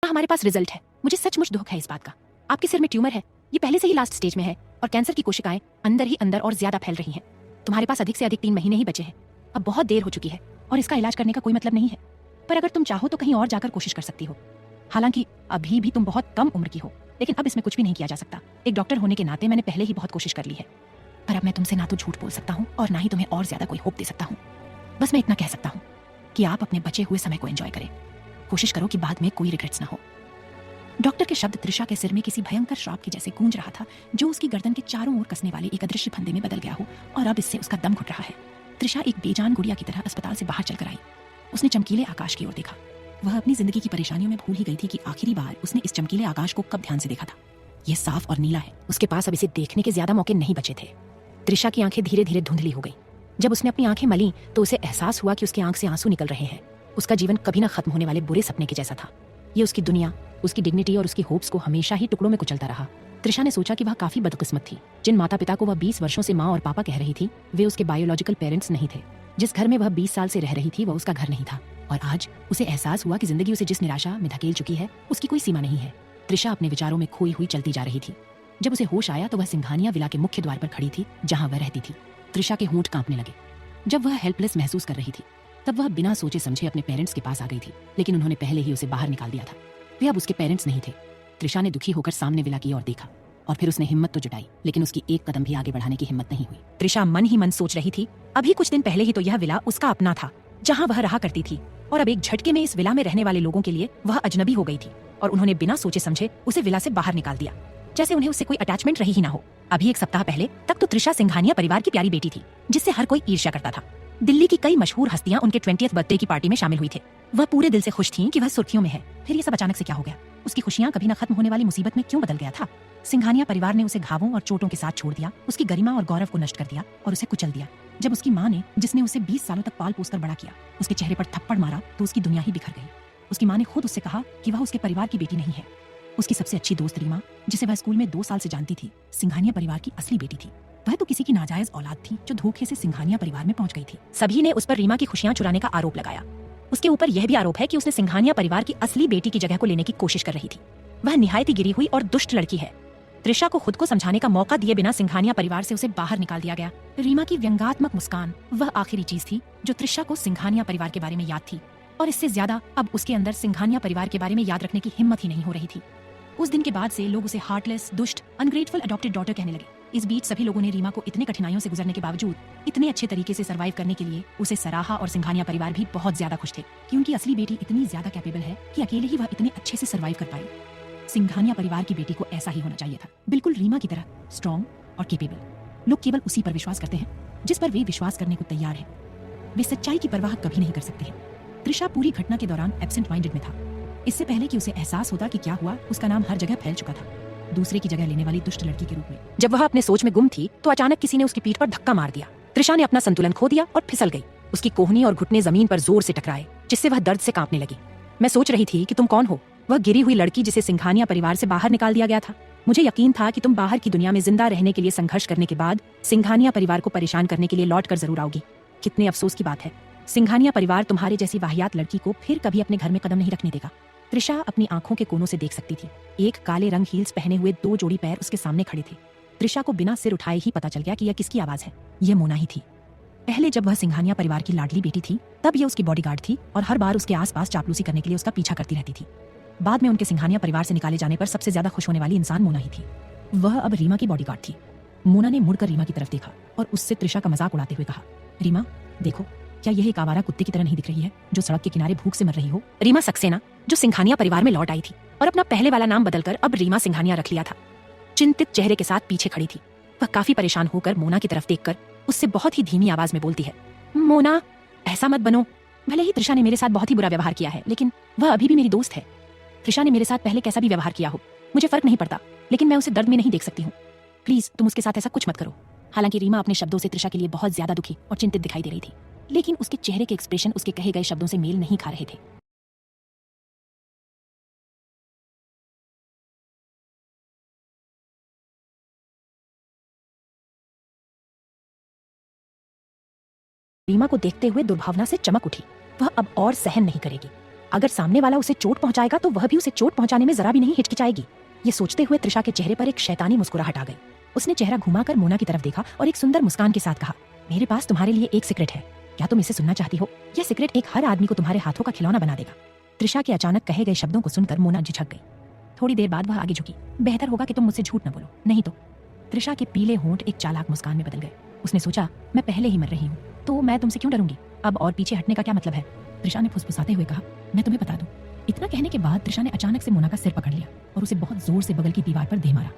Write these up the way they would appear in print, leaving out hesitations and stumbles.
हमारे पास रिजल्ट है। मुझे सचमुच दुख है इस बात का। आपके सिर में ट्यूमर है, ये पहले से ही लास्ट स्टेज में है और कैंसर की कोशिकाएं अंदर ही अंदर और ज्यादा फैल रही हैं। तुम्हारे पास अधिक से अधिक 3 महीने ही बचे हैं। अब बहुत देर हो चुकी है और इसका इलाज करने का कोई मतलब नहीं है। पर अगर तुम चाहो तो कहीं और जाकर कोशिश कर सकती हो। हालांकि अभी भी तुम बहुत कम उम्र की हो, लेकिन अब इसमें कुछ भी नहीं किया जा सकता। एक डॉक्टर होने के नाते मैंने पहले ही बहुत कोशिश कर ली है, पर अब मैं तुमसे ना तो झूठ बोल सकता हूँ और ना ही तुम्हें और ज्यादा कोई होप दे सकता हूँ। बस मैं इतना कह सकता हूँ कि आप अपने बचे हुए समय को एंजॉय करें। कोशिश करो कि बाद में कोई रिग्रेट्स ना हो। डॉक्टर के शब्द त्रिशा के सिर में किसी भयंकर श्राप के जैसे गूंज रहा था, जो उसकी गर्दन के चारों ओर कसने वाले एक अदृश्य फंदे में बदल गया हो और अब इससे उसका दम घुट रहा है। त्रिशा एक बेजान गुड़िया की तरह अस्पताल से बाहर चलकर आई। उसने चमकीले आकाश की ओर देखा। वह अपनी जिंदगी की परेशानियों में भूल ही गई थी कि आखिरी बार उसने इस चमकीले आकाश को कब ध्यान से देखा था। यह साफ और नीला है। उसके पास अब इसे देखने के ज्यादा मौके नहीं बचे थे। त्रिशा की आंखें धीरे धीरे धुंधली हो गई। जब उसने अपनी आंखें मली तो उसे एहसास हुआ कि उसकी आंख से आंसू निकल रहे हैं। उसका जीवन कभी न खत्म होने वाले बुरे सपने के जैसा था। ये उसकी दुनिया, उसकी डिग्निटी और उसकी होप्स को हमेशा ही टुकड़ों में कुचलता रहा। त्रिशा ने सोचा कि वह काफी बदकिस्मत थी। जिन माता पिता को वह 20 वर्षों से माँ और पापा कह रही थी, वे उसके बायोलॉजिकल पेरेंट्स नहीं थे। जिस घर में वह 20 साल से रह रही थी, वह उसका घर नहीं था। और आज उसे एहसास हुआ कि जिंदगी उसे जिस निराशा में धकेल चुकी है, उसकी कोई सीमा नहीं है। त्रिशा अपने विचारों में खोई हुई चलती जा रही थी। जब उसे होश आया तो वह सिंघानिया विला के मुख्य द्वार पर खड़ी थी, जहाँ वह रहती थी। त्रिशा के होंठ कांपने लगे। जब वह हेल्पलेस महसूस कर रही थी, तब वह बिना सोचे समझे अपने पेरेंट्स के पास आ गई थी, लेकिन उन्होंने पहले ही उसे बाहर निकाल दिया था। वे अब उसके पेरेंट्स नहीं थे। त्रिशा ने दुखी होकर सामने विला की ओर देखा और फिर उसने हिम्मत तो जुटाई, लेकिन उसकी एक कदम भी आगे बढ़ाने की हिम्मत नहीं हुई। त्रिशा मन ही मन सोच रही थी, अभी कुछ दिन पहले ही तो यह विला उसका अपना था, जहाँ वह रहा करती थी, और अब एक झटके में इस विला में रहने वाले लोगों के लिए वह अजनबी हो गई थी और उन्होंने बिना सोचे समझे उसे विला से बाहर निकाल दिया, जैसे उन्हें उससे कोई अटैचमेंट रही ही ना हो। अभी एक सप्ताह पहले तक तो त्रिशा सिंघानिया परिवार की प्यारी बेटी थी, जिससे हर कोई ईर्ष्या करता था। दिल्ली की कई मशहूर हस्तियां उनके 20th बर्थडे की पार्टी में शामिल हुई थे। वह पूरे दिल से खुश थीं कि वह सुर्खियों में है। फिर ये सब अचानक से क्या हो गया? उसकी खुशियां कभी न खत्म होने वाली मुसीबत में क्यों बदल गया था? सिंघानिया परिवार ने उसे घावों और चोटों के साथ छोड़ दिया, उसकी गरिमा और गौरव को नष्ट कर दिया और उसे कुचल दिया। जब उसकी माँ ने, जिसने उसे 20 सालों तक पाल पोस कर बड़ा किया, उसके चेहरे पर थप्पड़ मारा तो उसकी दुनिया ही बिखर गई। उसकी माँ ने खुद उससे कहा कि वह उसके परिवार की बेटी नहीं है। उसकी सबसे अच्छी दोस्त रीमा, जिसे वह स्कूल में 2 साल से जानती थी, सिंघानिया परिवार की असली बेटी थी। वह तो किसी की नाजायज औलाद थी जो धोखे से सिंघानिया परिवार में पहुंच गई थी। सभी ने उस पर रीमा की खुशियां चुराने का आरोप लगाया। उसके ऊपर यह भी आरोप है कि उसने सिंघानिया परिवार की असली बेटी की जगह को लेने की कोशिश कर रही थी। वह निहायत ही गिरी हुई और दुष्ट लड़की है। त्रिशा को खुद को समझाने का मौका दिए बिना सिंघानिया परिवार से उसे बाहर निकाल दिया गया। रीमा की व्यंग्यात्मक मुस्कान वह आखिरी चीज थी जो त्रिशा को सिंघानिया परिवार के बारे में याद थी, और इससे ज्यादा अब उसके अंदर सिंघानिया परिवार के बारे में याद रखने की हिम्मत ही नहीं हो रही थी। उस दिन के बाद से लोग उसे हार्टलेस, दुष्ट, अनग्रेटफुल अडॉप्टेड डॉटर कहने लगे। इस बीच सभी लोगों ने रीमा को इतने कठिनाइयों से गुजरने के बावजूद इतने अच्छे तरीके से सरवाइव करने के लिए उसे सराहा, और सिंघानिया परिवार भी बहुत ज्यादा खुश थे कि उनकी असली बेटी इतनी ज्यादा कैपेबल है कि अकेले ही वह इतने अच्छे से सरवाइव कर पाई। सिंघानिया परिवार की बेटी को ऐसा ही होना चाहिए था, बिल्कुल रीमा की तरह स्ट्रॉन्ग और केपेबल। लोग केवल उसी पर विश्वास करते हैं जिस पर वे विश्वास करने को तैयार है। वे सच्चाई की परवाह कभी नहीं कर सकते हैं। त्रिशा पूरी घटना के दौरान एब्सेंट माइंडेड में था। इससे पहले कि उसे एहसास होता कि क्या हुआ, उसका नाम हर जगह फैल चुका था, दूसरे की जगह लेने वाली दुष्ट लड़की के रूप में। जब वह अपने सोच में गुम थी तो अचानक किसी ने उसकी पीठ पर धक्का मार दिया। त्रिशा ने अपना संतुलन खो दिया और फिसल गई। उसकी कोहनी और घुटने जमीन पर जोर से टकराए, जिससे वह दर्द से कांपने लगी। मैं सोच रही थी कि तुम कौन हो, वह गिरी हुई लड़की जिसे सिंघानिया परिवार से बाहर निकाल दिया गया था। मुझे यकीन था कि तुम बाहर की दुनिया में जिंदा रहने के लिए संघर्ष करने के बाद सिंघानिया परिवार को परेशान करने के लिए लौट कर जरूर आओगी। कितने अफसोस की बात है, सिंघानिया परिवार तुम्हारे जैसी वाहियात लड़की को फिर कभी अपने घर में कदम नहीं रखने देगा। त्रिशा अपनी आंखों के कोनों से देख सकती थी। एक काले रंग हील्स पहने हुए 2 जोड़ी पैर उसके सामने खड़े थे। त्रिशा को बिना सिर उठाए ही पता चल गया कि यह किसकी आवाज है। यह मोना ही थी। पहले जब वह सिंघानिया परिवार की लाडली बेटी थी, तब यह उसकी बॉडीगार्ड थी और हर बार उसके आसपास चापलूसी करने के लिए उसका पीछा करती रहती थी। बाद में उनके सिंघानिया परिवार से निकाले जाने पर सबसे ज्यादा खुश होने वाली इंसान मोना ही थी। वह अब रीमा की बॉडीगार्ड थी। मोना ने मुड़कर रीमा की तरफ देखा और उससे त्रिशा का मजाक उड़ाते हुए कहा, रीमा देखो, क्या यह एक आवारा कुत्ते की तरह नहीं दिख रही है जो सड़क के किनारे भूख से मर रही हो? रीमा सक्सेना, जो सिंघानिया परिवार में लौट आई थी और अपना पहले वाला नाम बदलकर अब रीमा सिंघानिया रख लिया था, चिंतित चेहरे के साथ पीछे खड़ी थी। वह काफी परेशान होकर मोना की तरफ देखकर उससे बहुत ही धीमी आवाज में बोलती है, मोना, ऐसा मत बनो। भले ही त्रिशा ने मेरे साथ बहुत ही बुरा व्यवहार किया है, लेकिन वह अभी भी मेरी दोस्त है। त्रिशा ने मेरे साथ पहले कैसा भी व्यवहार किया हो, मुझे फर्क नहीं पड़ता, लेकिन मैं उसे दर्द में नहीं देख सकती हूँ। प्लीज तुम उसके साथ ऐसा कुछ मत करो। हालांकि रीमा अपने शब्दों से त्रिशा के लिए बहुत ज्यादा दुखी और चिंतित दिखाई दे रही थी, लेकिन उसके चेहरे के एक्सप्रेशन उसके कहे गए शब्दों से मेल नहीं खा रहे थे। रीमा को देखते हुए दुर्भावना से चमक उठी। वह अब और सहन नहीं करेगी। अगर सामने वाला उसे चोट पहुंचाएगा तो वह भी उसे चोट पहुंचाने में जरा भी नहीं हिचकिचाएगी। ये सोचते हुए त्रिशा के चेहरे पर एक शैतानी मुस्कुराहट आ गई। उसने चेहरा घुमाकर मोना की तरफ देखा और एक सुंदर मुस्कान के साथ कहा, मेरे पास तुम्हारे लिए एक सीक्रेट है, क्या तुम इसे सुनना चाहती हो? यह सीक्रेट एक हर आदमी को तुम्हारे हाथों का खिलौना बना देगा। त्रिशा के अचानक कहे गए शब्दों को सुनकर मोना झिझक गई। थोड़ी देर बाद वह आगे झुकी। बेहतर होगा कि तुम मुझसे झूठ न बोलो, नहीं तो। त्रिशा के पीले होंठ एक चालाक मुस्कान में बदल गए। उसने सोचा, मैं पहले ही मर रही हूँ तो मैं तुमसे क्यों डरूंगी, अब और पीछे हटने का क्या मतलब है? त्रिशा ने फुसफुसाते हुए कहा, मैं तुम्हें बता दूं। इतना कहने के बाद त्रिशा ने अचानक से मोना का सिर पकड़ लिया और उसे बहुत जोर से बगल की दीवार पर दे मारा।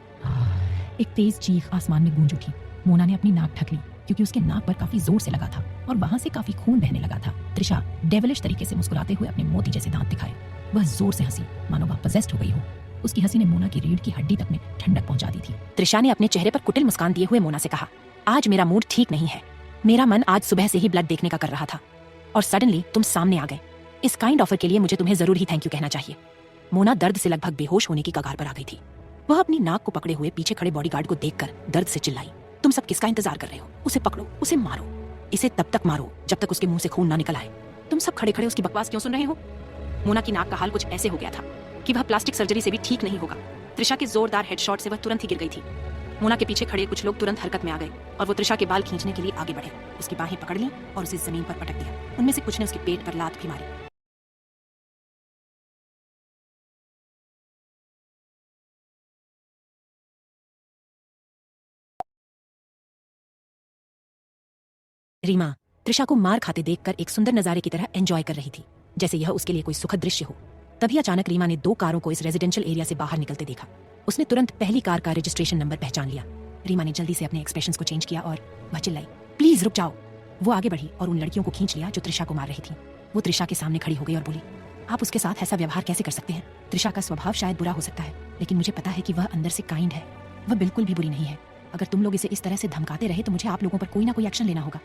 एक तेज चीख आसमान में गूंज उठी। मोना ने अपनी नाक ढक ली क्योंकि उसके नाक पर काफी जोर से लगा था और वहां से काफी खून बहने लगा था। त्रिशा डेविलिश तरीके से मुस्कुराते हुए अपने मोती जैसे दांत दिखाए। वह जोर से हंसी, मानो वह पजेस्ड हो गई हो। उसकी हंसी ने मोना की रीढ़ की हड्डी तक में ठंडक पहुंचा दी थी। त्रिशा ने अपने चेहरे पर कुटिल मुस्कान दिए हुए मोना से कहा, आज मेरा मूड ठीक नहीं है। मेरा मन आज सुबह से ही ब्लड देखने का कर रहा था और सडनली तुम सामने आ गए। इस काइंड ऑफर के लिए मुझे तुम्हें जरूर ही थैंक यू कहना चाहिए। मोना दर्द से लगभग बेहोश होने की कगार पर आ गई थी। वह अपनी नाक को पकड़े हुए पीछे खड़े बॉडीगार्ड को देखकर दर्द से चिल्लाई, तुम सब किसका इंतजार कर रहे हो? उसे पकड़ो, उसे मारो, इसे तब तक मारो जब तक उसके मुंह से खून ना निकल आए। तुम सब खड़े खड़े उसकी बकवास क्यों सुन रहे हो? मोना की नाक का हाल कुछ ऐसे हो गया था कि वह प्लास्टिक सर्जरी से भी ठीक नहीं होगा। त्रिशा के जोरदार हेडशॉट से वह तुरंत ही गिर गई थी। मोना के पीछे खड़े कुछ लोग तुरंत हरकत में आ गए और वो त्रिशा के बाल खींचने के लिए आगे बढ़े। उसकी बाहें पकड़ लीं और उसे जमीन पर पटक दिया। उनमें से कुछ ने उसके पेट पर लात भी मारी। रीमा त्रिशा को मार खाते देखकर एक सुंदर नजारे की तरह एंजॉय कर रही थी, जैसे यह उसके लिए कोई सुखद दृश्य हो। तभी अचानक रीमा ने 2 कारों को इस रेजिडेंशियल एरिया से बाहर निकलते देखा। उसने तुरंत पहली कार का रजिस्ट्रेशन नंबर पहचान लिया। रीमा ने जल्दी से अपने एक्सप्रेशंस को चेंज किया और वह चिल्लाई, प्लीज रुक जाओ। वो आगे बढ़ी और उन लड़कियों को खींच लिया जो त्रिशा को मार रही थी। वो त्रिशा के सामने खड़ी हो गई और बोली, आप उसके साथ ऐसा व्यवहार कैसे कर सकते हैं? त्रिशा का स्वभाव शायद बुरा हो सकता है, लेकिन मुझे पता है कि वह अंदर से काइंड है। वह बिल्कुल भी बुरी नहीं है। अगर तुम लोग इसे इस तरह से धमकाते रहे तो मुझे आप लोगों पर कोई ना कोई एक्शन लेना होगा।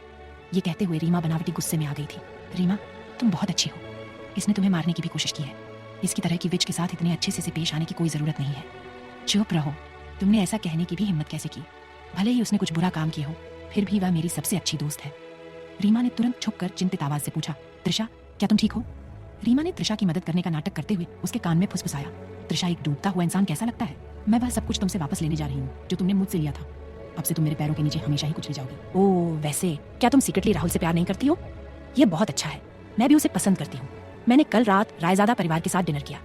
ये कहते हुए रीमा बनावटी गुस्से में आ गई थी। रीमा, तुम बहुत अच्छी हो। इसने तुम्हें मारने की भी कोशिश की है। इसकी तरह की विच के साथ इतने अच्छे से पेश आने की कोई जरूरत नहीं है। चुप रहो। तुमने ऐसा कहने की भी हिम्मत कैसे की? भले ही उसने कुछ बुरा काम किया हो, फिर भी वह मेरी सबसे अच्छी दोस्त है। रीमा ने तुरंत झुककर चिंतित आवाज से पूछा, त्रिशा क्या तुम ठीक हो? रीमा ने त्रिशा की मदद करने का नाटक करते हुए उसके कान में फुसफुसाया, त्रिशा एक डूबता हुआ इंसान कैसा लगता है? मैं वह सब कुछ तुमसे वापस लेने जा रही हूँ जो तुमने मुझसे लिया था। अब से तुम मेरे पैरों के नीचे हमेशा ही कुचली जाओगी। ओह वैसे क्या तुम सीक्रेटली राहुल से प्यार नहीं करती हो? ये बहुत अच्छा है। मैं भी उसे पसंद करती हूँ। मैंने कल रात रायजादा परिवार के साथ डिनर किया।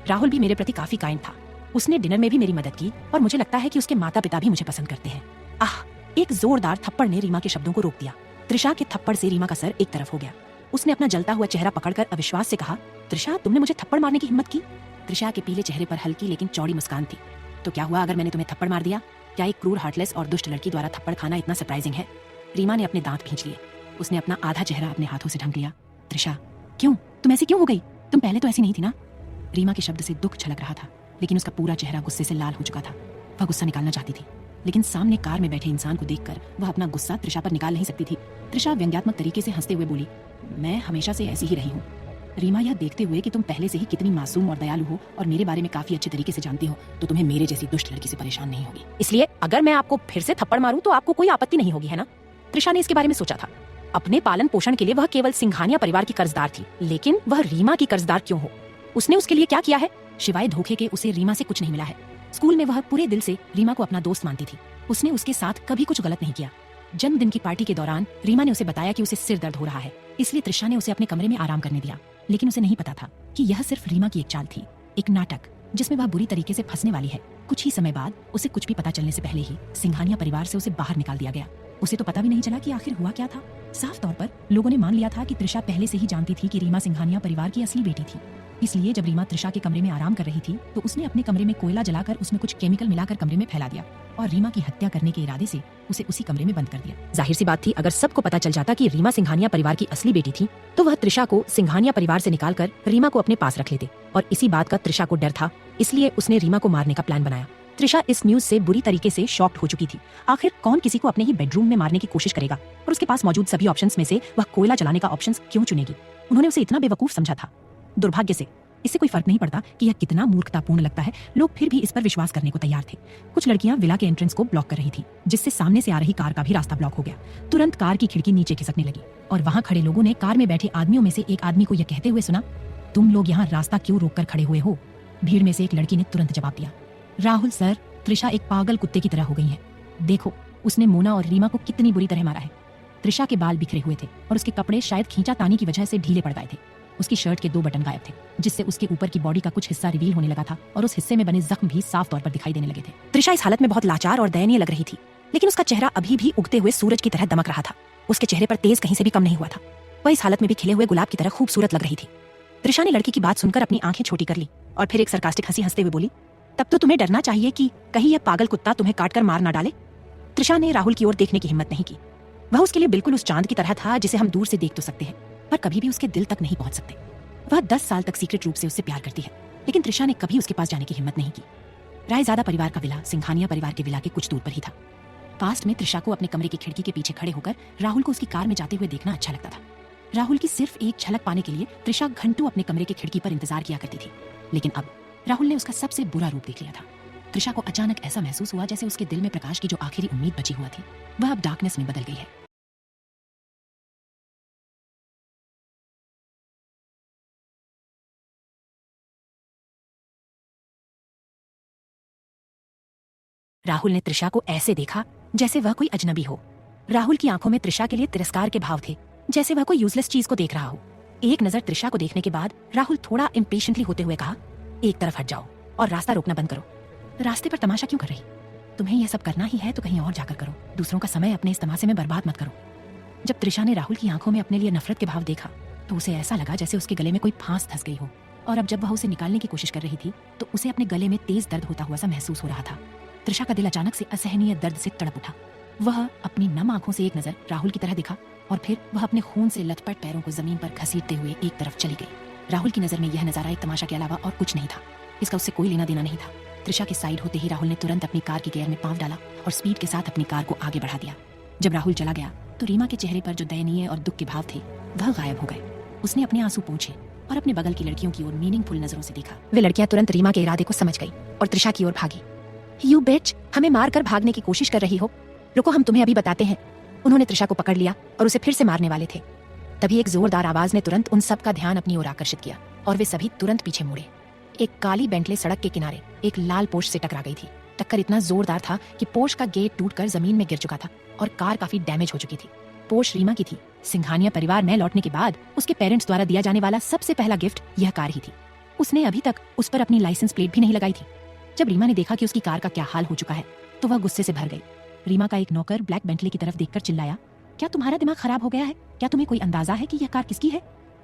राहुल भी मेरे प्रति काफी काइंड था। उसने डिनर में भी मेरी मदद की और मुझे लगता है कि उसके माता पिता भी मुझे पसंद करते हैं। आह! एक जोरदार थप्पड़ ने रीमा के शब्दों को रोक दिया। त्रिशा के थप्पड़ से रीमा का सर एक तरफ हो गया। उसने अपना जलता हुआ चेहरा पकड़कर अविश्वास से कहा, त्रिशा तुमने मुझे थप्पड़ मारने की हिम्मत की? त्रिशा के पीले चेहरे पर हल्की लेकिन चौड़ी मुस्कान थी। तो क्या हुआ अगर मैंने तुम्हें थप्पड़ मार दिया? क्या एक क्रूर, हार्टलेस और दुष्ट लड़की द्वारा थप्पड़ खाना इतना सरप्राइजिंग है? रीमा ने अपने दांत खींच लिए। उसने अपना आधा चेहरा अपने हाथों से ढक लिया। त्रिशा क्यों? तुम ऐसी क्यों हो गई? तुम पहले तो ऐसी नहीं थी ना? रीमा के शब्द से दुख छलक रहा था, लेकिन उसका पूरा चेहरा गुस्से से लाल हो चुका था। वह गुस्सा निकालना चाहती थी, लेकिन सामने कार में बैठे इंसान को देखकर वह अपना गुस्सा त्रिशा पर निकाल नहीं सकती थी। त्रिशा व्यंग्यात्मक तरीके से हंसते हुए बोली, मैं हमेशा से ऐसी ही रही हूँ। रीमा, यह देखते हुए कि तुम पहले से ही कितनी मासूम और दयालु हो और मेरे बारे में काफी अच्छे तरीके से जानती हो, तो तुम्हें मेरे जैसी दुष्ट लड़की से परेशान नहीं होगी। इसलिए अगर मैं आपको फिर से थप्पड़ मारूं तो आपको कोई आपत्ति नहीं होगी, है ना? त्रिशा ने इसके बारे में सोचा था। अपने पालन पोषण के लिए वह केवल सिंघानिया परिवार की कर्जदार थी, लेकिन वह रीमा की कर्जदार क्यों हो? उसने उसके लिए क्या किया है? शिवाय धोखे के उसे रीमा से कुछ नहीं मिला है। स्कूल में वह पूरे दिल से रीमा को अपना दोस्त मानती थी। उसने उसके साथ कभी कुछ गलत नहीं किया। जन्मदिन की पार्टी के दौरान रीमा ने उसे बताया कि उसे सिर दर्द हो रहा है, इसलिए त्रिशा ने उसे अपने कमरे में आराम करने दिया। लेकिन उसे नहीं पता था कि यह सिर्फ रीमा की एक चाल थी, एक नाटक जिसमें वह बुरी तरीके से फंसने वाली है। कुछ ही समय बाद उसे कुछ भी पता चलने से पहले ही सिंघानिया परिवार से उसे बाहर निकाल दिया गया। उसे तो पता भी नहीं चला कि आखिर हुआ क्या था। साफ तौर पर लोगों ने मान लिया था कि त्रिशा पहले से ही जानती थी कि रीमा सिंघानिया परिवार की असली बेटी थी। इसलिए जब रीमा त्रिशा के कमरे में आराम कर रही थी तो उसने अपने कमरे में कोयला जलाकर उसमें कुछ केमिकल मिलाकर कमरे में फैला दिया और रीमा की हत्या करने के इरादे से उसे उसी कमरे में बंद कर दिया। जाहिर सी बात थी, अगर सबको पता चल जाता कि रीमा सिंघानिया परिवार की असली बेटी थी तो वह त्रिशा को सिंघानिया परिवार से निकालकर रीमा को अपने पास रख लेते, और इसी बात का त्रिशा को डर था, इसलिए उसने रीमा को मारने का प्लान बनाया। त्रिशा इस न्यूज से बुरी तरीके से शॉक्ड हो चुकी थी। आखिर कौन किसी को अपने ही बेडरूम में मारने की कोशिश करेगा, और उसके पास मौजूद सभी ऑप्शंस में से वह कोयला जलाने का ऑप्शन क्यों चुनेगी? उन्होंने उसे इतना बेवकूफ समझा था। दुर्भाग्य से इससे कोई फर्क नहीं पड़ता कि यह कितना मूर्खतापूर्ण लगता है, लोग फिर भी इस पर विश्वास करने को तैयार थे। कुछ लड़कियां विला के एंट्रेंस को ब्लॉक कर रही थी, जिससे सामने से आ रही कार का भी रास्ता ब्लॉक हो गया। तुरंत कार की खिड़की नीचे खिसकने लगी और वहां खड़े लोगों ने कार में बैठे आदमियों में से एक आदमी को यह कहते हुए सुना, तुम लोग यहाँ रास्ता क्यों रोक कर खड़े हुए हो? भीड़ में से एक लड़की ने तुरंत जवाब दिया, राहुल सर, त्रिशा एक पागल कुत्ते की तरह हो गई है। देखो उसने मोना और रीमा को कितनी बुरी तरह मारा है। त्रिशा के बाल बिखरे हुए थे और उसके कपड़े शायद खींचातानी की वजह से ढीले पड़ गए थे। उसकी शर्ट के 2 बटन गायब थे, जिससे उसके ऊपर की बॉडी का कुछ हिस्सा रिवील होने लगा था और उस हिस्से में बने जख्म भी साफ तौर पर दिखाई देने लगे थे। त्रिशा इस हालत में बहुत लाचार और दयनीय लग रही थी, लेकिन उसका चेहरा अभी भी उगते हुए सूरज की तरह दमक रहा था। उसके चेहरे पर तेज कहीं से भी कम नहीं हुआ था। वह इस हालत में भी खिले हुए गुलाब की तरह खूबसूरत लग रही थी। त्रिशा ने लड़की की बात सुनकर अपनी आंखें छोटी कर ली और फिर एक सरकास्टिक हंसी हंसते हुए बोली, तब तो तुम्हें डरना चाहिए कि कहीं यह पागल कुत्ता तुम्हें काटकर मार ना डाले। त्रिशा ने राहुल की ओर देखने की हिम्मत नहीं की। वह उसके लिए बिल्कुल उस चांद की तरह था जिसे हम दूर से देख तो सकते हैं, पर कभी भी उसके दिल तक नहीं पहुंच सकते। वह 10 साल तक सीक्रेट रूप से उससे प्यार करती है, लेकिन त्रिशा ने कभी उसके पास जाने की हिम्मत नहीं की। रायजादा परिवार का विला सिंघानिया परिवार के विला के कुछ दूर पर ही था। पास्ट में त्रिशा को अपने कमरे की खिड़की के पीछे खड़े होकर राहुल को उसकी कार में जाते हुए देखना अच्छा लगता था। राहुल की सिर्फ एक झलक पाने के लिए त्रिशा घंटों अपने कमरे की खिड़की पर इंतजार किया करती थी, लेकिन अब राहुल ने उसका सबसे बुरा रूप देख लिया था। त्रिशा को अचानक ऐसा महसूस हुआ जैसे उसके दिल में प्रकाश की जो आखिरी उम्मीद बची हुआ थी, वह अब डार्कनेस में बदल गई है। राहुल ने त्रिशा को ऐसे देखा जैसे वह कोई अजनबी हो। राहुल की आंखों में त्रिशा के लिए तिरस्कार के भाव थे, जैसे वह कोई यूजलेस चीज को देख रहा हो। एक नजर त्रिशा को देखने के बाद राहुल थोड़ा इम्पेशेंटली होते हुए कहा, एक तरफ हट जाओ और रास्ता रोकना बंद करो। रास्ते पर तमाशा क्यों कर रही? तुम्हें यह सब करना ही है तो कहीं और जाकर करो। दूसरों का समय अपने इस तमाशे में बर्बाद मत करो। जब त्रिशा ने राहुल की आंखों में अपने लिए नफरत के भाव देखा तो उसे ऐसा लगा जैसे उसके गले में कोई फांस धंस गई हो, और अब जब वह उसे निकालने की कोशिश कर रही थी तो उसे अपने गले में तेज दर्द होता हुआ सा महसूस हो रहा था। त्रिशा का दिल अचानक से असहनीय दर्द से तड़प उठा। वह अपनी नम आंखों से एक नजर राहुल की तरह देखा और फिर वह अपने खून से लथपथ पैरों को जमीन पर घसीटते हुए एक तरफ चली गई। राहुल की नजर में यह नजारा एक तमाशा के अलावा और कुछ नहीं था। इसका उससे कोई लेना देना नहीं था। त्रिशा के साइड होते ही राहुल ने तुरंत अपनी कार के गियर में पांव डाला और स्पीड के साथ अपनी कार को आगे बढ़ा दिया। जब राहुल चला गया तो रीमा के चेहरे पर जो दयनीय और दुख के भाव थे वह गायब हो गए। उसने अपने आंसू पोंछे और अपने बगल की लड़कियों की ओर मीनिंगफुल नजरों से देखा। वे लड़कियां तुरंत रीमा के इरादे को समझ गई और त्रिशा की ओर भागी। यू बिच, हमें मार कर भागने की कोशिश कर रही हो? रुको, हम तुम्हें अभी बताते हैं। उन्होंने त्रिशा को पकड़ लिया और उसे फिर से मारने वाले थे। तभी एक जोरदार आवाज ने तुरंत उन सब का ध्यान अपनी ओर आकर्षित किया और वे सभी तुरंत पीछे मुड़े। एक काली बेंटले सड़क के किनारे एक लाल पोर्श से टकरा गई थी। टक्कर इतना जोरदार था कि पोर्श का गेट टूटकर जमीन में गिर चुका था और कार काफी डैमेज हो चुकी थी। पोर्श रीमा की थी। सिंघानिया परिवार में लौटने के बाद उसके पेरेंट्स द्वारा दिया जाने वाला सबसे पहला गिफ्ट यह कार ही थी। उसने अभी तक उस पर अपनी लाइसेंस प्लेट भी नहीं लगाई थी। जब रीमा ने देखा कि उसकी कार का क्या हाल हो चुका है तो वह गुस्से से भर गई। रीमा का एक नौकर ब्लैक बेंटले की तरफ देखकर चिल्लाया, क्या तुम्हारा दिमाग खराब हो गया है? क्या तुम्हें कोई अंदाजा है कि यह कार किसकी है?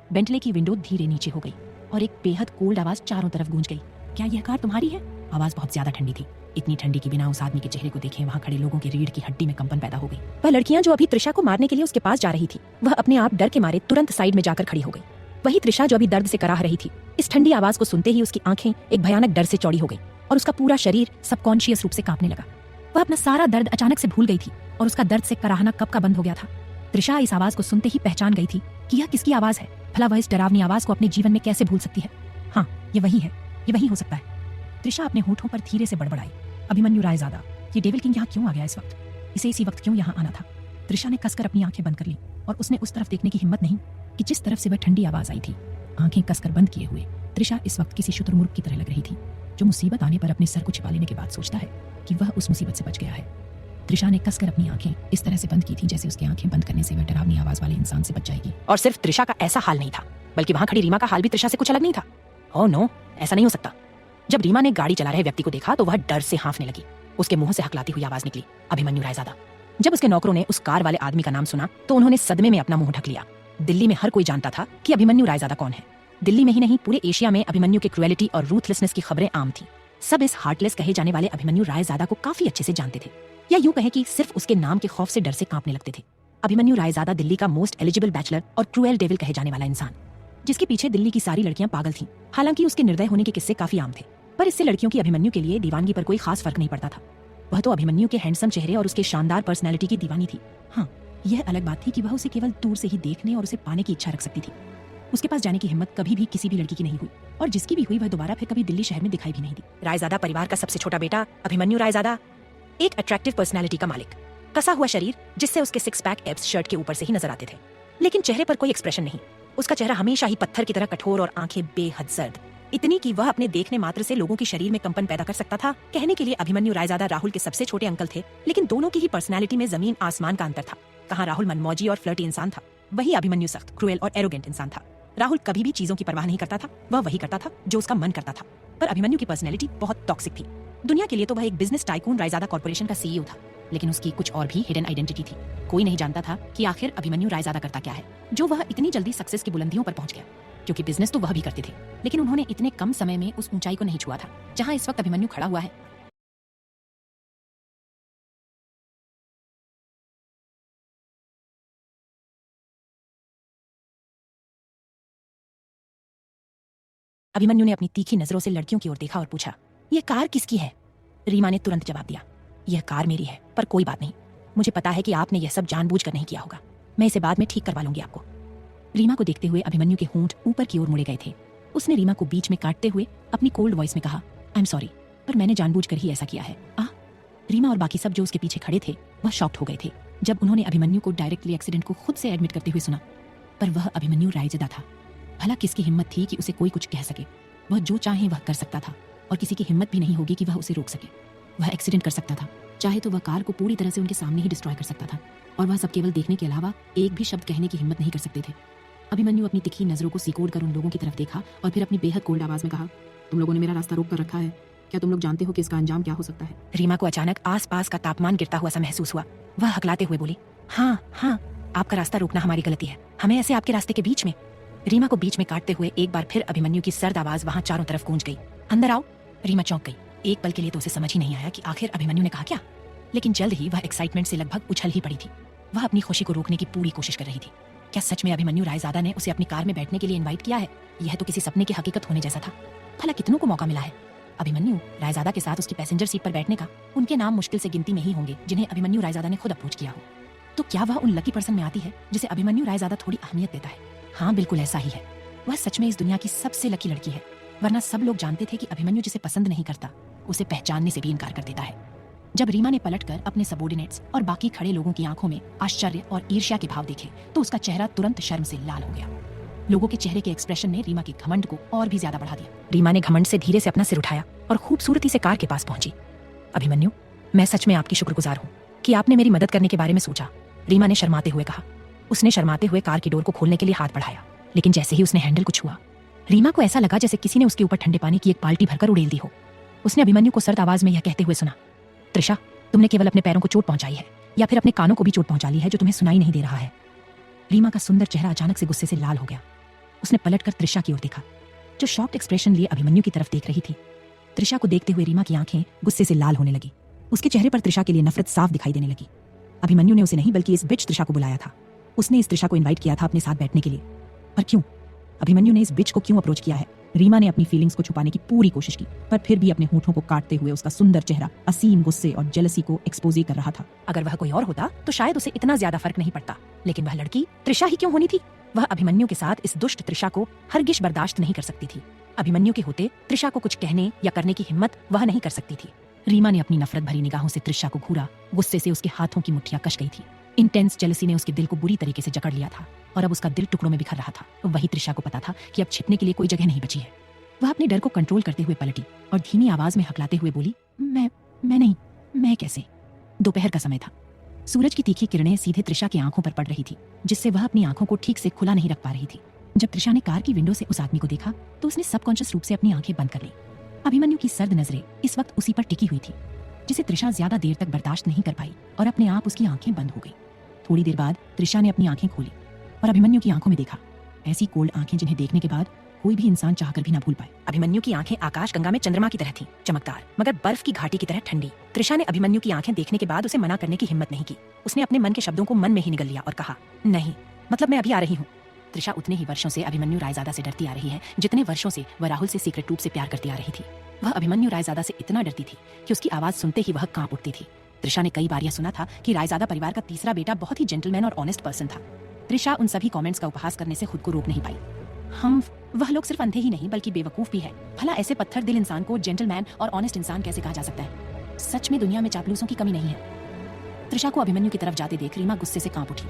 बेंटले की विंडो धीरे नीचे हो गई और एक बेहद कोल्ड आवाज चारों तरफ गूंज गई, क्या यह कार तुम्हारी है? आवाज बहुत ज्यादा ठंडी थी, इतनी ठंडी कि बिना उस आदमी के चेहरे को देखे वहाँ खड़े लोगों के रीढ़ की हड्डी में कंपन पैदा हो गई। वह लड़कियां जो अभी त्रिशा को मारने के लिए उसके पास जा रही थी, वह अपने आप डर के मारे तुरंत साइड में जाकर खड़ी हो गई। वही त्रिशा जो अभी दर्द से कराह रही थी, इस ठंडी आवाज को सुनते ही उसकी आंखें एक भयानक डर से चौड़ी हो गई और उसका पूरा शरीर सबकॉन्शियस रूप से कांपने लगा। वह अपना सारा दर्द अचानक से भूल गई थी और उसका दर्द से कराहना कब का बंद हो गया था। त्रिशा इस आवाज को सुनते ही पहचान गई थी कि यह किसकी आवाज है। भला वह इस डरावनी आवाज को अपने जीवन में कैसे भूल सकती है? हाँ, ये वही है, ये वही हो सकता है। त्रिशा अपने होठों पर धीरे से बड़बड़ाई, अभिमन्यु रायजादा, ये डेविल किंग यहाँ क्यों आ गया इस वक्त? इसे इसी वक्त क्यों यहाँ आना था? त्रिशा ने कसकर अपनी आंखें बंद कर ली और उसने उस तरफ देखने की हिम्मत नहीं कि जिस तरफ से वह ठंडी आवाज आई थी। आंखें कसकर बंद किए हुए त्रिशा इस वक्त किसी शुतुरमुर्ग की तरह लग रही थी जो मुसीबत आने पर अपने सर को छिपा लेने के बाद सोचता है कि वह उस मुसीबत से बच गया है। त्रिशा ने कसकर अपनी आंखें इस तरह से बंद की थी जैसे उसकी आंखें बंद करने से वह डरावनी आवाज वाले इंसान से बच जाएगी। और सिर्फ त्रिशा का ऐसा हाल नहीं था, बल्कि वहां खड़ी रीमा का हाल भी त्रिशा से कुछ अलग नहीं था। ओह नो, ऐसा नहीं हो सकता। जब रीमा ने गाड़ी चला रहे व्यक्ति को देखा तो वह डर से हाँफने लगी। उसके मुंह से हकलाती हुई आवाज निकली, अभिमन्यु रायजादा। जब उसके नौकरों ने उस कार वाले आदमी का नाम सुना तो उन्होंने सदमे में अपना मुंह ढक लिया। दिल्ली में हर कोई जानता था कि अभिमन्यु रायजादा कौन है। दिल्ली में ही नहीं, पूरे एशिया में अभिमन्यु के क्रुएलिटी और रूथलेसनेस की खबरें आम थी। सब इस हार्टलेस कहे जाने वाले अभिमन्यु रायजादा को काफी अच्छे से जानते थे, या यूं कहे कि सिर्फ उसके नाम के खौफ से डर से कांपने लगते थे। अभिमन्यु रायजादा दिल्ली का मोस्ट एलिजिबल बैचलर और क्रूएल डेविल कहे जाने वाला इंसान, जिसके पीछे दिल्ली की सारी लड़कियां पागल थीं। हालांकि उसके निर्दय होने के किस्से काफी आम थे, पर इससे लड़कियों की अभिमन्यु के लिए दीवानगी पर कोई खास फर्क नहीं पड़ता था। वह तो अभिमन्यु के हैंडसम चेहरे और उसके शानदार पर्सनैलिटी की दीवानी थी। हाँ, यह अलग बात थी कि वह उसे केवल दूर से ही देखने और उसे पाने की इच्छा रख सकती थी। उसके पास जाने की हिम्मत कभी भी किसी भी लड़की की नहीं हुई, और जिसकी भी हुई वह दोबारा फिर कभी दिल्ली शहर में दिखाई भी नहीं दी। रायजादा परिवार का सबसे छोटा बेटा अभिमन्यु रायजादा, एक अट्रैक्टिव पर्सनैलिटी का मालिक, कसा हुआ शरीर जिससे उसके 6 पैक एब्स शर्ट के ऊपर से ही नजर आते थे, लेकिन चेहरे पर कोई एक्सप्रेशन नहीं। उसका चेहरा हमेशा ही पत्थर की तरह कठोर और आंखें बेहद सर्द, इतनी कि वह अपने देखने मात्र से लोगों के शरीर में कंपन पैदा कर सकता था। कहने के लिए अभिमन्यु रायजादा राहुल के सबसे छोटे अंकल थे, लेकिन दोनों की ही पर्सनैलिटी में जमीन आसमान का अंतर था। कहाँ राहुल मनमौजी और फ्लर्टी इंसान था, वही अभिमन्यु सख्त, क्रूएल और एरोगेंट इंसान था। राहुल कभी भी चीजों की परवाह नहीं करता था, वह वही करता था जो उसका मन करता था। पर अभिमन्यु की पर्सनैलिटी बहुत टॉक्सिक थी। दुनिया के लिए तो वह एक बिजनेस टाइकून रायजादा कॉर्पोरेशन का सीईओ था, लेकिन उसकी कुछ और भी हिडन आइडेंटिटी थी। कोई नहीं जानता था कि आखिर अभिमन्यु रायजादा करता क्या है, जो वह इतनी जल्दी सक्सेस की बुलंदियों पर पहुंच गया। क्योंकि बिजनेस तो वह भी करते थे, लेकिन उन्होंने इतने कम समय में उस ऊंचाई को नहीं छुआ था जहां इस वक्त अभिमन्यु खड़ा हुआ है। अभिमन्यु ने अपनी तीखी नजरों से लड़कियों की ओर देखा और पूछा, यह कार किसकी है? रीमा ने तुरंत जवाब दिया, यह कार मेरी है, पर कोई बात नहीं, मुझे पता है कि आपने यह सब जानबूझकर नहीं किया होगा। मैं इसे बाद में ठीक करवा लूंगी आपको। रीमा को देखते हुए अभिमन्यु के होंठ ऊपर की ओर मुड़े गए थे। उसने रीमा को बीच में काटते हुए अपनी कोल्ड वॉइस में कहा, आई एम सॉरी, पर मैंने जानबूझकर ही ऐसा किया है। रीमा और बाकी सब जो उसके पीछे खड़े थे वह शॉक्ड हो गए थे जब उन्होंने अभिमन्यु को डायरेक्टली एक्सीडेंट को खुद से एडमिट करते हुए सुना। पर वह अभिमन्यु रायजादा था। भला किसकी हिम्मत थी कि उसे कोई कुछ कह सके? वह जो चाहे वह कर सकता था और किसी की हिम्मत भी नहीं होगी कि वह उसे रोक सके। वह एक्सीडेंट कर सकता था, चाहे तो वह कार को पूरी तरह से उनके सामने ही डिस्ट्रॉय कर सकता था, और वह सब केवल देखने के अलावा एक भी शब्द कहने की हिम्मत नहीं कर सकते थे। अभिमन्यु अपनी तिखी नजरों को सिकोड़ कर उन लोगों की तरफ देखा और फिर अपनी बेहद कोल्ड आवाज में कहा, तुम लोगों ने मेरा रास्ता रोक कर रखा है, क्या तुम लोग जानते हो कि इसका अंजाम क्या हो सकता है? रीमा को अचानक आसपास का तापमान गिरता हुआ सा महसूस हुआ। वह हकलाते हुए बोली, हाँ हाँ, आपका रास्ता रोकना हमारी गलती है, हमें ऐसे आपके रास्ते के बीच में। रीमा को बीच में काटते हुए एक बार फिर अभिमन्यु की सर्द आवाज वहां चारों तरफ गूंज गई, अंदर आओ। रीमा चौंक गई। एक पल के लिए तो उसे समझ ही नहीं आया कि आखिर अभिमन्यु ने कहा क्या, लेकिन जल्द ही वह एक्साइटमेंट से लगभग उछल ही पड़ी थी। वह अपनी खुशी को रोकने की पूरी कोशिश कर रही थी। क्या सच में अभिमन्यु रायजादा ने उसे अपनी कार में बैठने के लिए इनवाइट किया है? यह तो किसी सपने की हकीकत होने जैसा था। भला कितनों को मौका मिला है अभिमन्यु रायजादा के साथ उसकी पैसेंजर सीट पर बैठने का? उनके नाम मुश्किल से गिनती में ही होंगे जिन्हें अभिमन्यु रायजादा ने खुद अप्रोच किया हो। तो क्या वह उन लकी पर्सन में आती है जिसे अभिमन्यु रायजादा थोड़ी अहमियत देता है? हाँ, बिल्कुल ऐसा ही है। वह सच में इस दुनिया की सबसे लकी लड़की है, वरना सब लोग जानते थे कि अभिमन्यु जिसे पसंद नहीं करता उसे पहचानने से भी इनकार कर देता है। जब रीमा ने पलटकर अपने सबॉर्डिनेट्स और बाकी खड़े लोगों की आंखों में आश्चर्य और ईर्ष्या के भाव देखे तो उसका चेहरा तुरंत शर्म से लाल हो गया। लोगों के चेहरे के एक्सप्रेशन ने रीमा के घमंड को और भी ज्यादा बढ़ा दिया। रीमा ने घमंड से धीरे से अपना सिर उठाया और खूबसूरती से कार के पास पहुंची। अभिमन्यु, मैं सच में आपकी शुक्रगुजार हूँ कि आपने मेरी मदद करने के बारे में सोचा, रीमा ने शर्माते हुए कहा। उसने शर्माते हुए कार की डोर को खोलने के लिए हाथ बढ़ाया, लेकिन जैसे ही उसने हैंडल को छुआ, रीमा को ऐसा लगा जैसे किसी ने उसके ऊपर ठंडे पानी की एक बाल्टी भरकर उड़ेल दी हो। उसने अभिमन्यु को सर्द आवाज में यह कहते हुए सुना, त्रिशा, तुमने केवल अपने पैरों को चोट पहुंचाई है या फिर अपने कानों को भी चोट पहुंचा ली है जो तुम्हें सुनाई नहीं दे रहा है। रीमा का सुंदर चेहरा अचानक से गुस्से से लाल हो गया। उसने पलटकर त्रिशा की ओर देखा, जो शॉक्ड एक्सप्रेशन लिए अभिमन्यु की तरफ देख रही थी। त्रिशा को देखते हुए रीमा की आंखें गुस्से से लाल होने लगी। उसके चेहरे पर त्रिशा के लिए नफरत साफ दिखाई देने लगी। अभिमन्यु ने उसे नहीं बल्कि इस बिच त्रिशा को बुलाया था। उसने इस त्रिशा को इनवाइट किया था अपने साथ बैठने के लिए। पर क्यों? अभिमन्यु ने इस बिच को क्यों अप्रोच किया है? रीमा ने अपनी फीलिंग्स को छुपाने की पूरी कोशिश की, पर फिर भी अपने होठों को काटते हुए उसका सुंदर चेहरा असीम गुस्से और जेलसी को एक्सपोज कर रहा था। अगर वह कोई और होता तो शायद उसे इतना ज्यादा फर्क नहीं पड़ता, लेकिन वह लड़की त्रिशा ही क्यों होनी थी? वह अभिमन्यु के साथ इस दुष्ट त्रिशा को हरगिज बर्दाश्त नहीं कर सकती थी। अभिमन्यु के होते त्रिशा को कुछ कहने या करने की हिम्मत वह नहीं कर सकती थी। रीमा ने अपनी नफरत भरी निगाहों से त्रिशा को घूरा। गुस्से से उसके हाथों की मुट्ठियां कश गई थी। इंटेंस जेलसी ने उसके दिल को बुरी तरीके से जकड़ लिया था और अब उसका दिल टुकड़ों में बिखर रहा था। वही त्रिशा को पता था कि अब छिपने के लिए कोई जगह नहीं बची है। वह अपने डर को कंट्रोल करते हुए पलटी और धीमी आवाज में हकलाते हुए बोली, मैं नहीं, मैं कैसे? दोपहर का समय था। सूरज की तीखी किरणें सीधे त्रिशा की आंखों पर पड़ रही थी, जिससे वह अपनी आंखों को ठीक से खुला नहीं रख पा रही थी। जब त्रिशा ने कार की विंडो से उस आदमी को देखा तो उसने सबकॉन्शियस रूप से अपनी आंखें बंद कर ली। अभिमन्यु की सर्द नजरें इस वक्त उसी पर टिकी हुई थी, जिसे त्रिशा ज्यादा देर तक बर्दाश्त नहीं कर पाई और अपने आप उसकी आंखें बंद हो गई। थोड़ी देर बाद त्रिशा ने अपनी आंखें खोली और अभिमन्यु की आंखों में देखा, ऐसी कोल्ड आंखें जिन्हें देखने के बाद कोई भी इंसान चाहकर भी ना भूल पाए। अभिमन्यु की आंखें आकाश गंगा में चंद्रमा की तरह थीं, चमकदार मगर बर्फ की घाटी की तरह ठंडी। त्रिशा ने अभिमन्यु की आंखें देखने के बाद उसे मना करने की हिम्मत नहीं की। उसने अपने मन के शब्दों को मन में ही निगल लिया और कहा, नहीं, मतलब मैं अभी आ रही हूँ। त्रिशा उतने ही वर्षों से अभिमन्यु रायजादा से डरती आ रही है जितने वर्षों से वह राहुल से सीक्रेट रूप से प्यार करती आ रही थी। वह अभिमन्यु रायजादा से इतना डरती थी कि उसकी आवाज सुनते ही वह कांप उठती थी। त्रिशा ने कई बार यह सुना था कि रायजादा परिवार का तीसरा बेटा बहुत ही जेंटलमैन और ऑनेस्ट पर्सन था। त्रिशा उन सभी कमेंट्स का उपहास करने से खुद को रोक नहीं पाई। वह लोग सिर्फ अंधे ही नहीं बल्कि बेवकूफ भी है। भला ऐसे पत्थर दिल इंसान को जेंटलमैन और ऑनेस्ट इंसान कैसे कहा जा सकता है? सच में दुनिया में चापलूसों की कमी नहीं है। त्रिशा को अभिमन्यु की तरफ जाते देख रीमा गुस्से से कांप उठी।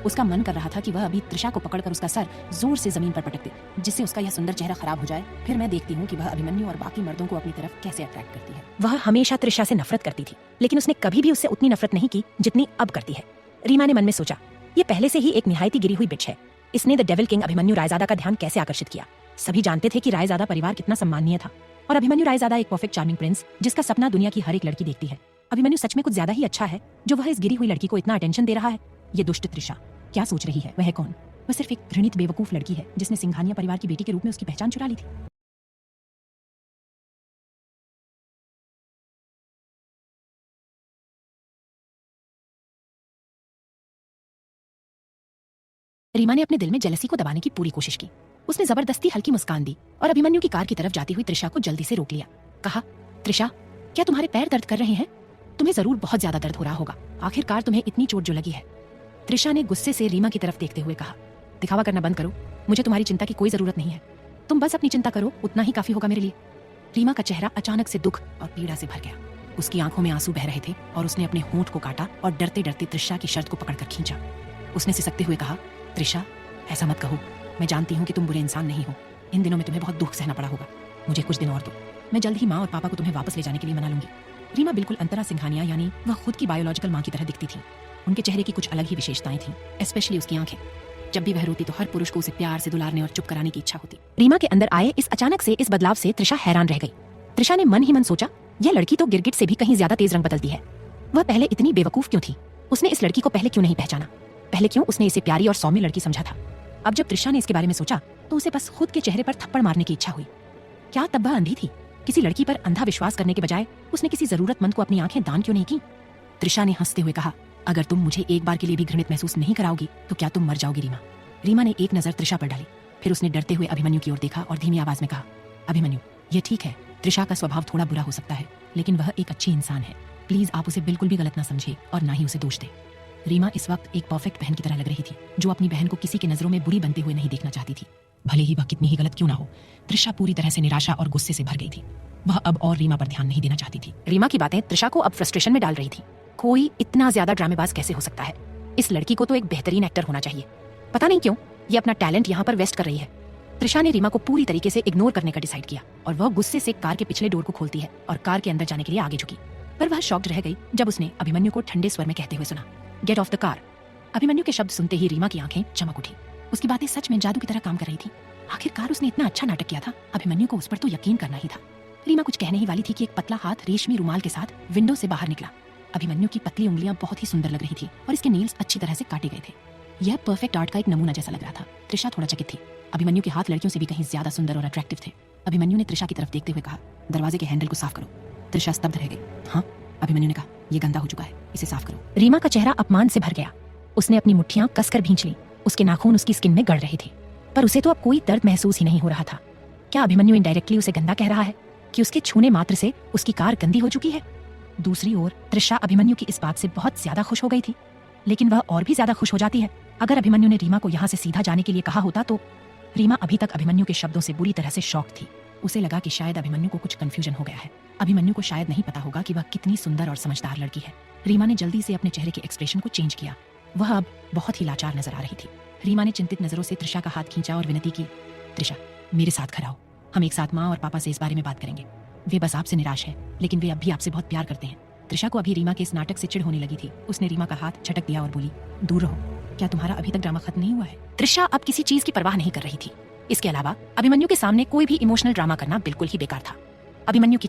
उसका मन कर रहा था कि वह अभी त्रिशा को पकड़कर उसका सर जोर से जमीन पर पटक दे, जिससे उसका यह सुंदर चेहरा खराब हो जाए। फिर मैं देखती हूँ कि वह अभिमन्यु और बाकी मर्दों को अपनी तरफ कैसे अट्रैक्ट करती है। वह हमेशा त्रिशा से नफरत करती थी, लेकिन उसने कभी भी उससे उतनी नफरत नहीं की जितनी अब करती है। रीमा ने मन में सोचा, ये पहले से ही एक निहायती गिरी हुई बिच है। इसने the devil king Abhimanyu Raizada का ध्यान कैसे आकर्षित किया। सभी जानते थे कि रायजादा परिवार कितना सम्माननीय था, और अभिमन्यु रायजादा एक परफेक्ट चार्मिंग प्रिंस जिसका सपना दुनिया की हर एक लड़की देखती है। अभिमन्यु सच में कुछ ज्यादा ही अच्छा है जो वह इस गिरी हुई लड़की को इतना अटेंशन दे रहा है। ये दुष्ट त्रिशा क्या सोच रही है? वह है कौन? वह सिर्फ एक घृणित बेवकूफ लड़की है जिसने सिंघानिया परिवार की बेटी के रूप में उसकी पहचान चुरा ली थी। रीमा ने अपने दिल में जेलसी को दबाने की पूरी कोशिश की। उसने जबरदस्ती हल्की मुस्कान दी और अभिमन्यु की कार की तरफ जाती हुई त्रिशा को जल्दी से रोक लिया। कहा, त्रिशा, क्या तुम्हारे पैर दर्द कर रहे हैं? तुम्हें जरूर बहुत ज्यादा दर्द हो रहा होगा। आखिरकार तुम्हें इतनी चोट जो लगी है। त्रिशा ने गुस्से से रीमा की तरफ देखते हुए कहा, दिखावा करना बंद करो। मुझे तुम्हारी चिंता की कोई जरूरत नहीं है। तुम बस अपनी चिंता करो, उतना ही काफी होगा मेरे लिए। रीमा का चेहरा अचानक से दुख और पीड़ा से भर गया। उसकी आंखों में आंसू बह रहे थे और उसने अपने होंठ को काटा और डरते डरते त्रिशा की शर्ट को पकड़कर खींचा। उसने सिसकते हुए कहा, त्रिशा, ऐसा मत कहो। मैं जानती हूँ कि तुम बुरे इंसान नहीं हो। इन दिनों में तुम्हें बहुत दुख सहना पड़ा होगा। मुझे कुछ दिन और दो। मैं जल्द ही माँ और पापा को तुम्हें वापस ले जाने के लिए मना लूंगी। रीमा बिल्कुल अंतरा सिंघानिया यानी वह खुद की बायोलॉजिकल माँ की तरह दिखती थी। उनके चेहरे की कुछ अलग ही विशेषताएं थीं, स्पेशली उसकी आंखें। जब भी वह रोती तो हर पुरुष को उसे प्यार से दुलारने और चुप कराने की इच्छा होती। रीमा के अंदर आए इस अचानक से इस बदलाव से त्रिशा हैरान रह गई। त्रिशा ने मन ही मन सोचा, यह लड़की तो गिरगिट से भी कहीं ज्यादा तेज रंग बदलती है। वह पहले इतनी बेवकूफ क्यों थी? उसने इस लड़की को पहले क्यों नहीं पहचाना? पहले क्यों उसने इसे प्यारी और सौम्य लड़की समझा था? अब जब त्रिशा ने इसके बारे में सोचा तो उसे बस खुद के चेहरे पर थप्पड़ मारने की इच्छा हुई। क्या तब वह अंधी थी? किसी लड़की पर अंधा विश्वास करने के बजाय उसने किसी जरूरतमंद को अपनी आंखें दान क्यों नहीं की? त्रिशा ने हंसते हुए कहा, अगर तुम मुझे एक बार के लिए भी घृणित महसूस नहीं कराओगी तो क्या तुम मर जाओगी रीमा? रीमा ने एक नजर त्रिशा पर डाली, फिर उसने डरते हुए अभिमन्यु की ओर देखा और धीमी आवाज में कहा, अभिमन्यु, ये ठीक है, त्रिशा का स्वभाव थोड़ा बुरा हो सकता है, लेकिन वह एक अच्छी इंसान है। प्लीज आप उसे बिल्कुल भी गलत ना समझे और ना ही उसे दोष दे। रीमा इस वक्त एक परफेक्ट बहन की तरह लग रही थी, जो अपनी बहन को किसी की नजरों में बुरी बनते हुए नहीं देखना चाहती थी, भले ही वह कितनी ही गलत क्यों ना हो। त्रिशा पूरी तरह से निराशा और गुस्से से भर गई थी। वह अब और रीमा पर ध्यान नहीं देना चाहती थी। रीमा की बातें त्रिशा को अब फ्रस्ट्रेशन में डाल रही थी। कोई इतना ज्यादा ड्रामेबाज कैसे हो सकता है? इस लड़की को तो एक बेहतरीन एक्टर होना चाहिए। पता नहीं क्यों ये अपना टैलेंट यहाँ पर वेस्ट कर रही है। त्रिशा ने रीमा को पूरी तरीके से इग्नोर करने का डिसाइड किया और वह गुस्से से कार के पिछले डोर को खोलती है और कार के अंदर जाने के लिए आगे झुकी। पर वह शॉक्ड रह गई जब उसने अभिमन्यु को ठंडे स्वर में कहते हुए सुना, get off the car. Abhimanyu के शब्द सुनते ही रीमा की आंखें चमक उठी। उसकी बातें सच में जादू की तरह काम कर रही थी। आखिरकार उसने इतना अच्छा नाटक किया था, अभिमन्यु को उस पर तो यकीन करना ही था। रीमा कुछ कहने ही वाली थी कि एक पतला हाथ रेशमी रुमाल के साथ विंडो से बाहर निकला। अभिमन्यु की पतली उंगलियां बहुत ही सुंदर लग रही थी और इसके नेल्स अच्छी तरह से काटे गए थे। यह परफेक्ट आर्ट का एक नमूना जैसा लग रहा था। त्रिशा थोड़ा चकित थी। अभिमन्यु के हाथ लड़कियों से भी कहीं ज्यादा सुंदर और अट्रैक्टिव थे। अभिमन्यु ने त्रिशा की तरफ देखते हुए कहा, दरवाजे के हैंडल को साफ करो। त्रिशा स्तब्ध रह गई। हाँ, अभिमन्यु ने कहा, यह गंदा हो चुका है, इसे साफ करो। रीमा का चेहरा अपमान से भर गया। उसने अपनी मुट्ठियां कसकर भींच ली। उसके नाखून उसकी स्किन में गड़ रहे थे, पर उसे तो अब कोई दर्द महसूस ही नहीं हो रहा था। क्या अभिमन्यु इनडायरेक्टली उसे गंदा कह रहा है कि उसके छूने मात्र से उसकी कार गंदी हो चुकी है? दूसरी ओर त्रिशा अभिमन्यु की इस बात से बहुत ज्यादा खुश हो गई थी, लेकिन वह और भी ज्यादा खुश हो जाती है अगर अभिमन्यु ने रीमा को यहाँ से सीधा जाने के लिए कहा होता तो। रीमा अभी तक अभिमन्यु के शब्दों से बुरी तरह से शॉक थी। उसे लगा कि शायद अभिमन्यु को कुछ कंफ्यूजन हो गया है। अभिमन्यु को शायद नहीं पता होगा कि वह कितनी सुंदर और समझदार लड़की है। रीमा ने जल्दी से अपने चेहरे के एक्सप्रेशन को चेंज किया। वह अब बहुत ही लाचार नजर आ रही थी। रीमा ने चिंतित नजरों से त्रिशा का हाथ खींचा और विनती की, त्रिशा, मेरे साथ खड़ा हो। हम एक साथ माँ और पापा से इस बारे में बात करेंगे। वे बस आपसे निराश है, लेकिन वे अब भी आपसे बहुत प्यार करते हैं। त्रिशा को अभी रीमा के इस नाटक से चिढ़ होने लगी थी। उसने रीमा का हाथ झटक दिया और बोली, दूर रहो, क्या तुम्हारा अभी तक ड्रामा खत्म नहीं हुआ है? त्रिशा अब किसी चीज की परवाह नहीं कर रही थी। इसके अलावा अभिमन्यु के सामने कोई भी इमोशनल ड्रामा करना बिल्कुल ही बेकार था। अभिमन्यु की